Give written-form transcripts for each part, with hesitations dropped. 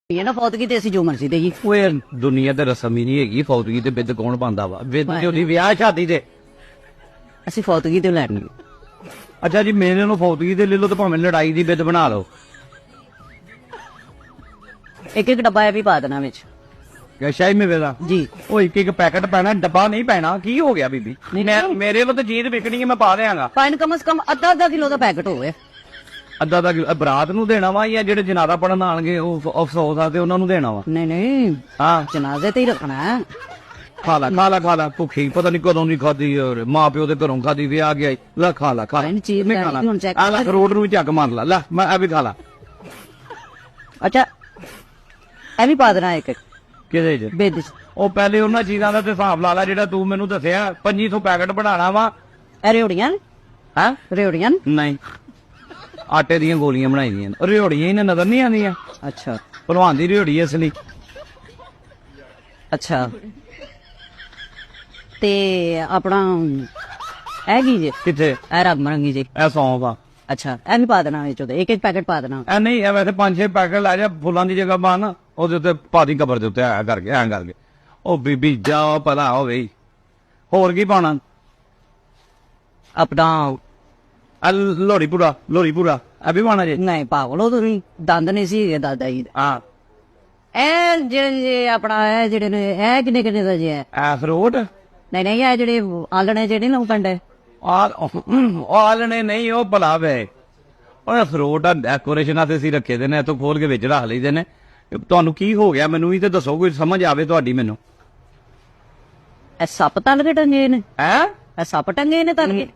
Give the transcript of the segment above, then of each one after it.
ਇਹ ਨਾ ਫੌਤਗੀ ਤੇ ਅਸੀਂ ਜੋ ਮਰਜ਼ੀ ਦੇਈਏ। ਓਏ ਦੁਨੀਆ ਤੇ ਰਸਮ ਹੀ ਨਹੀਂ ਹੈਗੀ ਫੌਤਗੀ ਤੇ ਬਿੱਦ ਕੌਣ ਪਾਉਂਦਾ ਵਾ ਬਿੱਦ ਤੇ ਉਹਦੀ ਵਿਆਹ ਸ਼ਾਦੀ ਤੇ। ਅਸੀਂ ਫੌਤਗੀ ਤੇ ਲੈਣੀ। ਅੱਛਾ ਜੀ ਮੇਰੇ ਨੂੰ ਫੌਤਗੀ ਤੇ ਲੈ ਲਓ ਤੇ ਭਾਵੇਂ ਲੜਾਈ ਦੀ ਬਿੱਦ ਬਣਾ ਲਓ। ਇੱਕ ਇੱਕ ਡੱਬਾ ਇਹ ਵੀ ਪਾ ਦੇਣਾ ਵਿੱਚ। ਸ਼ਾਹੀ ਮੇਵੇ ਦਾ ਜੀ ਉਹ ਇੱਕ ਇੱਕ ਪੈਕਟ ਪੈਣਾ ਡੱਬਾ ਨਹੀਂ ਪੈਣਾ। ਕੀ ਹੋ ਗਿਆ ਬੀਬੀ ਮੇਰੇ ਵੱਲ ਤਾਂ ਜੀਤ ਵਿਕਣੀ ਹੈ ਮੈਂ ਪਾ ਦਿਆਂਗਾ। ਪਾਣੀ ਕਮ ਸੇ ਕਮ ਅੱਧਾ ਕਿਲੋ ਦਾ ਪੈਕਟ ਹੋਵੇ। ਅੱਧਾ ਕਿਲੋ ਬਰਾਤ ਨੂੰ ਦੇਣਾ ਵਾ ਜਾਂ ਜਿਹੜੇ ਜਨਾਜ਼ਾ ਪੜਨ ਆਣਗੇ ਉਹ ਅਫਸੋਸ ਆ ਤੇ ਉਹਨਾਂ ਨੂੰ ਦੇਣਾ ਵਾ। ਨਹੀਂ ਹਾਂ ਜਨਾਜ਼ੇ ਤੇ ਹੀ ਰੱਖਣਾ ਹੈ। ਖਾ ਲਾ ਭੁੱਖੀ ਪਤਾ ਨਹੀਂ ਕਦੋਂ ਦੀ ਖਾਦੀ ਮਾਂ ਪਿਓ ਦੇ ਘਰੋਂ ਖਾਦੀ ਵਿਆਹ ਗਿਆ ਲੈ ਖਾ ਲਾ ਚੀਜ਼ ਮੈਂ ਖਾ ਲਾ ਹੁਣ ਚੈੱਕ ਆ ਲੈ ਰੋਡ ਨੂੰ ਵੀ ਝੱਕ ਮਾਰ ਲਾ ਲੈ ਮੈਂ ਇਹ ਵੀ ਖਾ ਲਾ। ਅੱਛਾ ਇਹ ਵੀ ਪਾ ਦੇਣਾ ਇੱਕ ਕਿਹਦੇ ਚ ਬਿੱਦ ਚ। ਉਹ ਪਹਿਲੇ ਉਹਨਾਂ ਚੀਜ਼ਾਂ ਦਾ ਤੇ ਹਿਸਾਬ ਲਾ ਲੈ ਜਿਹੜਾ ਤੂੰ ਮੈਨੂੰ ਦੱਸਿਆ 2500 ਪੈਕਟ ਬਣਾਣਾ ਵਾ। ਇਹ ਰਿਓੜੀਆਂ ਨੇ? ਹੈ ਰਿਓੜੀਆਂ ਨੇ? ਨਹੀਂ ਆਟੇ ਦੀਆਂ ਗੋਲੀਆਂ ਬਣਾਈ ਦੀਆਂ ਰਿਓੜੀਆਂ ਹੀ ਨੇ ਨਜ਼ਰ ਨਹੀਂ ਆਉਂਦੀਆਂ। ਅੱਛਾ ਭਲਵਾਨ ਦੀ ਰਿਓੜੀ ਇਸ ਲਈ। ਅੱਛਾ ਤੇ ਆਪਣਾ ਇਹ ਕੀ ਜੇ ਕਿੱਥੇ ਇਹ ਰੰਗ ਮਰੰਗੀ ਜੀ? ਇਹ ਸੌਂਫ ਆ। ਅੱਛਾ ਇਹ ਵੀ ਪਾ ਦੇਣਾ ਵਿੱਚ ਉਹਦੇ ਇੱਕ ਇੱਕ ਪੈਕਟ ਪਾ ਦੇਣਾ। ਇਹ ਨਹੀਂ ਇਹ ਵੈਸੇ 5-6 ਪੈਕਟ ਲੈ ਜਾ ਫੁੱਲਾਂ ਦੀ ਜਗ੍ਹਾ ਪਾ ਨਾ ਉਹਦੇ ਉੱਤੇ ਪਾ ਦੀ ਕਬਰ ਦੇ ਉੱਤੇ ਐ ਕਰਕੇ ਉਹ ਬੀਬੀ ਜਾ ਪਤਾ ਹੋਵੇ ਹੋਰ ਕੀ ਪਾਉਣਾ। ਆਪਣਾ ਲੋਹੜੀ ਪੂਰਾ ਇਹ ਵੀ ਪਾਉਣਾ ਜੇ? ਨਹੀਂ ਪਾਗਲੋ ਤੁਸੀਂ ਦੰਦ ਨਹੀਂ ਸੀ ਹੈਗੇ ਦਾਦਾ ਜੀ ਦੇ। ਹਾਂ ਇਹ ਜਿਹੜੇ ਆਪਣਾ ਇਹ ਜਿਹੜੇ ਨੇ ਇਹ ਕਿੰਨੇ ਦਾ ਜੇ? ਐਫਰੋਟ ਨਹੀਂ ਇਹ ਜਿਹੜੇ ਆਲਣੇ ਜਿਹੜੇ ਨਾ ਪੰਡੇ ਆਲਣੇ ਨਹੀਂ ਉਹ ਭਲਾ ਵੇ ਉਹ ਫਰੂਟ ਆ ਡੈਕੋਰੇਸ਼ਨ ਆਤੇ ਅਸੀਂ ਰੱਖੇ ਦੇ ਨੇ ਇਤੋਂ ਖੋਲ ਕੇ ਵਿੱਚ ਰੱਖ ਲਈਦੇ ਨੇ। ਤੁਹਾਨੂੰ ਕੀ ਹੋ ਗਿਆ ਮੈਨੂੰ ਵੀ ਤੇ ਦੱਸੋ ਕੋਈ ਸਮਝ ਆਵੇ ਤੁਹਾਡੀ ਮੈਨੂੰ। ਇਹ ਸੱਪ ਤਲ ਕੇ ਟੰਗੇ ਨੇ? ਹੈ ਇਹ ਸੱਪ ਟੰਗੇ ਨੇ ਤਲ ਕੇ?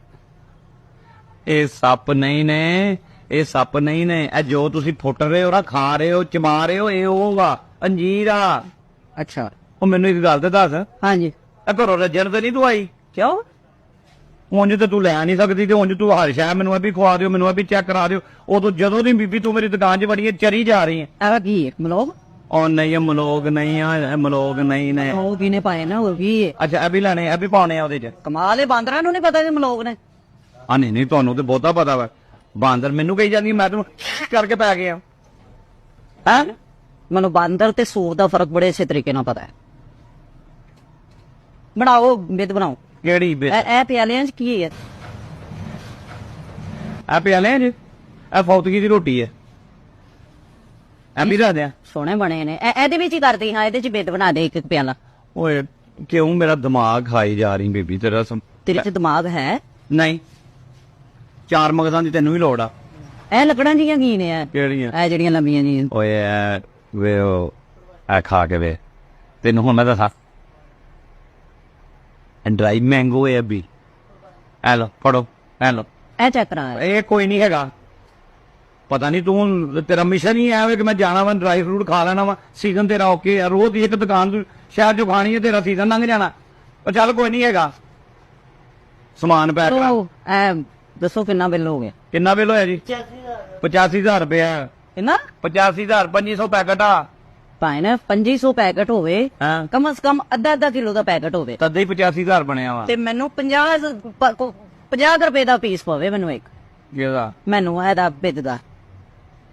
ਇਹ ਸੱਪ ਨਹੀਂ ਨੇ ਇਹ ਜੋ ਤੁਸੀਂ ਫੁੱਟ ਰਹੇ ਹੋ ਨਾ ਖਾ ਰਹੇ ਹੋ ਚਮਾ ਰਹੇ ਹੋ ਇਹ ਉਹ ਵਾ ਅੰਜੀਰ ਆ। ਅੱਛਾ ਉਹ ਮੈਨੂੰ ਇੱਕ ਗੱਲ ਤੇ ਦੱਸ ਹਾਂਜੀ ਇਹ ਘਰੋਂ ਰੱਜਣ ਤੇ ਨਹੀਂ ਤੂੰ ਆਈ? ਕਿਉਂ? ਉਂਝ ਤੇ ਤੂੰ ਲੈ ਨਹੀਂ ਸਕਦੀ ਤੇ ਉਂਝ ਤੂੰ ਹਰ ਸ਼ਾਇ ਮੈਨੂੰ ਇਹ ਵੀ ਖਵਾ ਦਿਓ ਮੈਨੂੰ ਇਹ ਵੀ ਚੈੱਕ ਕਰਾ ਦਿਓ। ਉਦੋਂ ਜਦੋਂ ਦੀ ਬੀਬੀ ਤੂੰ ਮੇਰੀ ਦੁਕਾਨ 'ਚ ਵੜੀ ਹੈ ਚਰੀ ਜਾ ਰਹੀ ਹੈ। ਇਹ ਕੀ ਹੈ ਮਲੋਗ? ਉਹ ਨਹੀਂ ਇਹ ਮਲੋਗ ਨਹੀਂ ਆ ਇਹ ਮਲੋਗ ਨਹੀਂ ਨੇ। ਉਹ ਕਿਨੇ ਪਾਏ ਨਾ ਉਹ ਕੀ ਹੈ? ਅੱਛਾ ਇਹ ਵੀ ਲੈਣੇ ਇਹ ਵੀ ਪਾਉਣੇ ਆ ਉਹਦੇ 'ਚ। ਕਮਾਲ ਹੈ ਬਾਂਦਰਾਂ ਨੂੰ ਨਹੀਂ ਪਤਾ ਇਹ ਮਲੋਗ ਨੇ। ਆ ਨਹੀਂ ਤੁਹਾਨੂੰ ਤੇ ਬਹੁਤਾ ਪਤਾ ਵਾ ਬਾਂਦਰ ਮੈਨੂੰ ਕਹੀ ਜਾਂਦੀ ਮੈਂ ਤੈਨੂੰ ਕਰਕੇ ਪੈ ਗਿਆ ਹੈ। ਮੈਨੂੰ ਬਾਂਦਰ ਤੇ ਸੂਰ ਦਾ ਫਰਕ ਬੜੇ ਅੱਛੇ ਤਰੀਕੇ ਨਾਲ ਪਤਾ ਹੈ। ਬਣਾਓ ਬਿੱਦ ਬਣਾਓ। ਕਿਹੜੀ ਇਹ ਪਿਆਲਿਆਂ 'ਚ ਕੀ ਹੈ? ਆ ਪਿਆਲੇ ਜੀ ਇਹ ਫੌਤਗੀ ਦੀ ਰੋਟੀ ਹੈ ਇਹ ਵੀ ਰੱਖ ਦਿਆਂ। ਸੋਹਣੇ ਬਣੇ ਨੇ ਇਹਦੇ ਵਿੱਚ ਹੀ ਕਰਦੀ ਹਾਂ ਇਹਦੇ 'ਚ ਬਿੱਦ ਬਣਾ ਦੇ ਇੱਕ ਇੱਕ ਪਿਆਲਾ। ਓਏ ਕਿਉਂ ਮੇਰਾ ਦਿਮਾਗ ਖਾਈ ਜਾ ਰਹੀ ਬੀਬੀ ਤੇਰਾ ਤੇਰੇ 'ਚ ਦਿਮਾਗ ਹੈ? ਨਹੀਂ 4 ਮਗਜ਼ਾਂ ਦੀ ਤੈਨੂੰ ਵੀ ਲੋੜ ਆ। ਇਹ ਲੱਕੜਾਂ ਜੀਆਂ ਕੀ ਨੇ? ਕਿਹੜੀਆਂ? ਇਹ ਜਿਹੜੀਆਂ ਲੰਬੀਆਂ ਜੀਆਂ। ਓਏ ਵੇ ਉਹ ਐ ਖਾ ਕੇ ਵੇ ਤੈਨੂੰ ਹੁਣ ਮੈਂ ਦੱਸਾਂ ਡਰਾਈ ਮੈਂਗੋ ਹੈ ਅਭੀ ਐ ਲੋ ਫੜੋ ਐ ਲੋ ਇਹ ਚੈੱਕ ਕਰਾ। ਇਹ ਕੋਈ ਨਹੀਂ ਹੈਗਾ ਪਤਾ ਨਹੀਂ ਤੂੰ ਤੇਰਾ ਮਿਸ਼ਨ ਹੀ ਐ ਕਿ ਮੈਂ ਜਾਣਾ ਵਾ ਡਰਾਈ ਫਰੂਟ ਖਾ ਲੈਣਾ ਵਾ ਸੀਜ਼ਨ ਤੇਰਾ ਓਕੇ ਆ ਰੋਜ਼ ਇੱਕ ਦੁਕਾਨ ਸ਼ਹਿਰ ਚੋਂ ਖਾਣੀ ਹੈ ਤੇਰਾ ਸੀਜ਼ਨ ਲੰਘ ਜਾਣਾ। ਪਰ ਚੱਲ ਕੋਈ ਨਹੀਂ ਹੈਗਾ ਸਮਾਨ ਪੈਕ ਕਰਾ। ਦੱਸੋ ਕਿੰਨਾ ਬਿੱਲ ਹੋ ਗਿਆ? ਕਿੰਨਾ ਬਿੱਲ ਹੋਇਆ ਜੀ? 85,000 ਰੁਪਇਆ। ਕਿੰਨਾ? 85,000 2500 ਪੈਕਟ ਆ ਭਾਵੇਂ ਨਾ 2500 ਪੈਕਟ ਹੋਵੇ ਹਾਂ ਕਮ ਸੇ ਕਮ ਅੱਧਾ ਕਿਲੋ ਦਾ ਪੈਕਟ ਹੋਵੇ ਤਦ ਹੀ 85,000 ਬਣਿਆ ਵਾ। ਤੇ ਮੈਨੂੰ 50 ਰੁਪਏ ਦਾ ਪੀਸ ਪਵੇ ਮੈਨੂੰ ਇੱਕ। ਕਿਹਦਾ? ਮੈਨੂੰ ਇਹਦਾ ਬਿੱਦ ਦਾ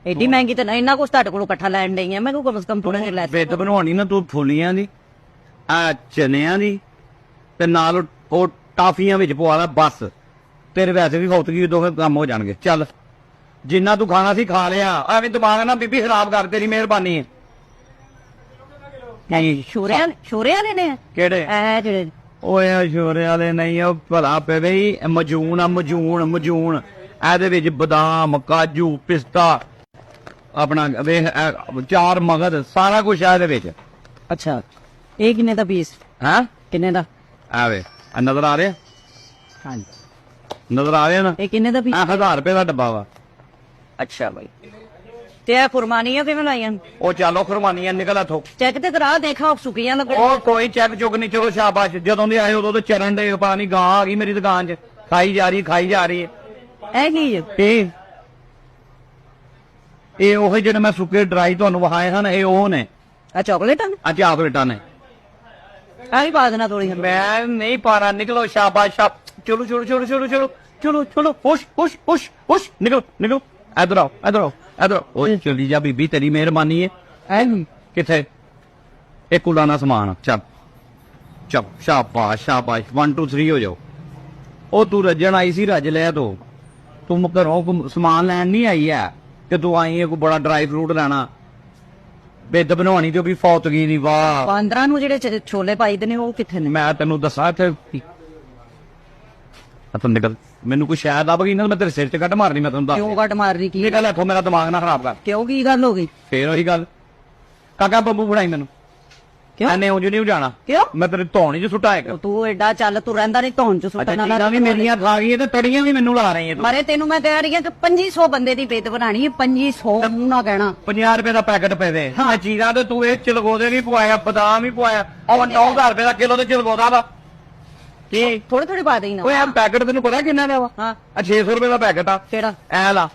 ਏਡੀ ਮਹਿੰਗੀ ਤਾਂ ਇੰਨਾ ਕੁਛ ਤੁਹਾਡੇ ਕੋਲੋਂ ਇਕੱਠਾ ਲੈਣ ਡਈ ਆ ਮੈਂ ਕਮ ਸੇ ਕਮ ਥੋੜਾ ਜਿਹਾ ਲੈ। ਬਿੱਦ ਬਣਵਾਉਣੀ ਨਾ ਤੂੰ ਫੁੱਲੀਆਂ ਦੀ ਆ ਚਨਿਆਂ ਦੀ ਤੇ ਨਾਲ ਉਹ ਟਾਫੀਆਂ ਵਿੱਚ ਪਵਾ ਲਾ ਬਸ ਤੇਰੇ ਵੈਸੇ ਵੀ ਫੌਤਗੀ ਦੋਵੇਂ ਕੰਮ ਹੋ ਜਾਣਗੇ। ਚੱਲ ਜਿੰਨਾ ਤੂੰ ਖਾਣਾ ਸੀ ਖਾ ਲਿਆ ਐਵੇਂ ਦਿਮਾਗ ਨਾ ਬੀਬੀ ਖਰਾਬ ਕਰ ਤੇਰੀ ਮਿਹਰਬਾਨੀ ਹੈ। ਸ਼ੋਰੇ ਵਾਲੇ ਨੇ ਕਿਹੜੇ? ਇਹ ਜਿਹੜੇ ਓਏ ਸ਼ੋਰੇ ਵਾਲੇ ਨਹੀਂ ਉਹ ਭਲਾ ਪਵੇ ਮਜੂਨ ਆ ਮਜੂਨ ਇਹਦੇ ਵਿੱਚ ਬਦਾਮ ਕਾਜੂ ਪਿਸਤਾ ਆਪਣਾ ਵੇਖ 4 ਮਗਜ਼ ਸਾਰਾ ਕੁਝ ਆ ਇਹਦੇ ਵਿੱਚ। ਅੱਛਾ ਇਹ ਕਿੰਨੇ ਦਾ ਪੀਸ? ਹੈ ਕਿੰਨੇ ਦਾ? ਆਵੇ ਨਜ਼ਰ ਆ ਰਿਹਾ? ਹਾਂਜੀ ਨਜ਼ਰ ਆ ਰਿਹਾ ਨਾ? ਇਹ ਕਿੰਨੇ ਦਾ ਪੀਸ? 1000 ਰੁਪਏ ਦਾ ਡੱਬਾ ਵਾ। ਅੱਛਾ ਬਾਈ ਤੇ ਇਹ ਫੁਰਮਾਨੀਆਂ ਕਿਵੇਂ ਲਾਈਆਂ? ਉਹ ਚਾਲੋ ਖੁਰਮਾਨੀਆਂ ਨਿਕਲ ਆਥੋਂ ਚੈੱਕ ਤੇ ਕਰਾ ਦੇਖਾ ਸੁੱਕੀਆਂ ਲੱਗ। ਉਹ ਕੋਈ ਚੈੱਕ ਚੁੱਕ ਨਹੀਂ ਚਲੋ ਸ਼ਾਬਾਸ਼ ਜਦੋਂ ਦੇ ਆਏ ਉਦੋਂ ਤੇ ਚਰਨ ਦੇ ਪਤਾ ਨਹੀਂ ਗਾਂ ਆ ਗਈ ਮੇਰੀ ਦੁਕਾਨ 'ਚ ਖਾਈ ਜਾ ਰਹੀ ਹੈ। ਇਹ ਕੀ ਹੈ? ਇਹ ਉਹ ਜਿਹੜੇ ਮੈਂ ਸੁੱਕੇ ਡਰਾਈ ਤੁਹਾਨੂੰ ਵਿਖਾਏ ਹਨ ਇਹ ਉਹ ਨੇ। ਆ ਚਾਕਲੇਟਾਂ ਆ ਚਾਕਲੇਟਾਂ ਨੇ। ਆ ਵੀ ਪਾ ਦੇਣਾ ਥੋੜੀ। ਮੈਂ ਨਹੀਂ ਪਾਣਾ ਨਿਕਲੋ ਸ਼ਾਬਾਸ਼ ਚਲੋ ਪੁਸ਼ ਨਿਕਲ ਇਧਰ ਆਓ ਓਏ ਚਲੀ ਜਾ ਬੀਬੀ ਤੇਰੀ ਮਿਹਰਬਾਨੀ ਹੈ ਐ ਕਿੱਥੇ ਇਹ ਕੁਲਾਂ ਦਾ ਸਮਾਨ ਚੱਪ ਚੱਪ ਸ਼ਾਬਾਸ਼ ਸ਼ਾਬਾਸ਼ 1 2 3 ਹੋ ਜਾਓ। ਉਹ ਤੂੰ ਰੱਜਣ ਆਈ ਸੀ, ਰੱਜ ਲਿਆ ਤੂੰ ਘਰੋਂ ਸਮਾਨ ਲੈਣ ਨਹੀਂ ਆਈ ਐ ਕਿ ਤੂੰ ਆਈ ਹੈ ਕੋਈ ਬੜਾ ਡਰਾਈ ਫਰੂਟ ਲੈਣਾ। ਬਿੱਦ ਬਣਾਉਣੀ ਤੇ ਉਹ ਵੀ ਫੌਤਗੀ ਦੀ। ਵਾਹ 15 ਨੂੰ ਜਿਹੜੇ ਛੋਲੇ ਪਾਈਦੇ ਨੇ ਉਹ ਕਿੱਥੇ ਨੇ? ਮੈਂ ਤੈਨੂੰ ਦੱਸਾਂ ਇੱਥੇ ਤੂੰ ਨਿਕਲ, ਮੈਨੂੰ ਕੋਈ ਸ਼ਾਇਦ ਲੱਭ ਗਈ ਨਾ ਮੈਂ ਤੇਰੇ ਸਿਰ 'ਚ ਕੱਟ ਮਾਰਨੀ। ਮੈਂ ਤੈਨੂੰ ਦੱਸ ਕਿਉਂ ਕੱਟ ਮਾਰ ਰਹੀ? ਕੀ ਨਿਕਲ ਇੱਥੋਂ, ਮੇਰਾ ਦਿਮਾਗ ਨਾ ਖਰਾਬ ਕਰ। ਕਿਉਂ, ਕੀ ਗੱਲ ਹੋ ਗਈ? ਫੇਰ ਉਹੀ ਗੱਲ, ਕਾਕਾ ਬੰਬੂ ਫੜਾਈ ਮੈਨੂੰ। ਕਿਉਂ ਐਨੇ ਉਂਝ ਨਹੀਂ ਜਾਣਾ। ਕਿਉਂ? ਮੈਂ ਤੇਰੇ ਧੌਣੀ 'ਚ ਸੁੱਟਾ ਇੱਕ। ਤੂੰ ਐਡਾ ਚੱਲ, ਤੂੰ ਰਹਿੰਦਾ ਨਹੀਂ ਧੌਣ ਚ ਸੁੱਟਣ ਵਾਲਾ। ਚੀਜ਼ਾਂ ਵੀ ਮੇਰੀਆਂ ਖਾ ਗਈ ਤੇ ਤੜੀਆਂ ਵੀ ਮੈਨੂੰ ਲਾ ਰਹੀ ਹੈ। ਮਾਰੇ ਤੈਨੂੰ ਮੈਂ ਕਹਿ ਰਹੀ ਹਾਂ ਕਿ 2500 ਬੰਦੇ ਦੀ ਬਿੱਦ ਬਣਾਣੀ ਹੈ। 2500 ਮੂੰਹ ਨਾ ਕਹਿਣਾ। 50 ਰੁਪਏ ਦਾ ਪੈਕਟ ਪੈ ਦੇ ਹਾਂ ਚੀਜ਼ਾਂ ਤੇ ਤੂੰ ਇਹ ਚਲਗੋਦੇ ਨਹੀਂ ਪਵਾਇਆ, ਬਦਾਮ ਹੀ ਪਵਾਇਆ। ਉਹ 9000 ਰੁਪਏ ਦਾ ਕਿਲੋ ਤੇ ਚਲਗੋਦਾ ਵਾ ਕੀ ਥੋੜੇ ਥੋੜੇ ਪਾ ਦੇਈ ਨਾ। ਓਏ ਆ ਪੈਕਟ ਤੈਨੂੰ ਪਤਾ ਕਿੰਨਾ ਦਾ ਵਾ? ਹਾਂ ਆ 600 ਰੁਪਏ ਦਾ ਪੈਕਟ ਆ। ਕਿਹੜਾ? ਐ ਲਾ,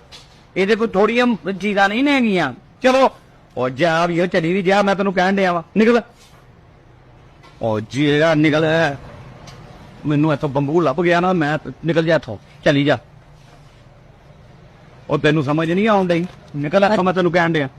ਇਹਦੇ ਕੋਈ ਥੋੜੀਆਂ ਚੀਜ਼ਾਂ ਨਹੀਂ ਹੈਗੀਆਂ। ਚਲੋ ਉਹ ਜਾ ਵੀ ਉਹ ਚਲੀ ਵੀ ਜਾ, ਮੈਂ ਤੈਨੂੰ ਕਹਿਣ ਡਿਆ ਵਾ ਨਿਕਲ। ਉਹ ਜਿਹੜਾ ਨਿਕਲ, ਮੈਨੂੰ ਇੱਥੋਂ ਬੰਬੂ ਲੱਭ ਗਿਆ ਨਾ, ਮੈਂ ਨਿਕਲ ਜਾ ਇੱਥੋਂ, ਚਲੀ ਜਾ। ਉਹ ਤੈਨੂੰ ਸਮਝ ਨਹੀਂ ਆਉਣ ਡਈ, ਨਿਕਲ ਇੱਥੋਂ, ਮੈਂ ਤੈਨੂੰ ਕਹਿਣ ਡਿਆ।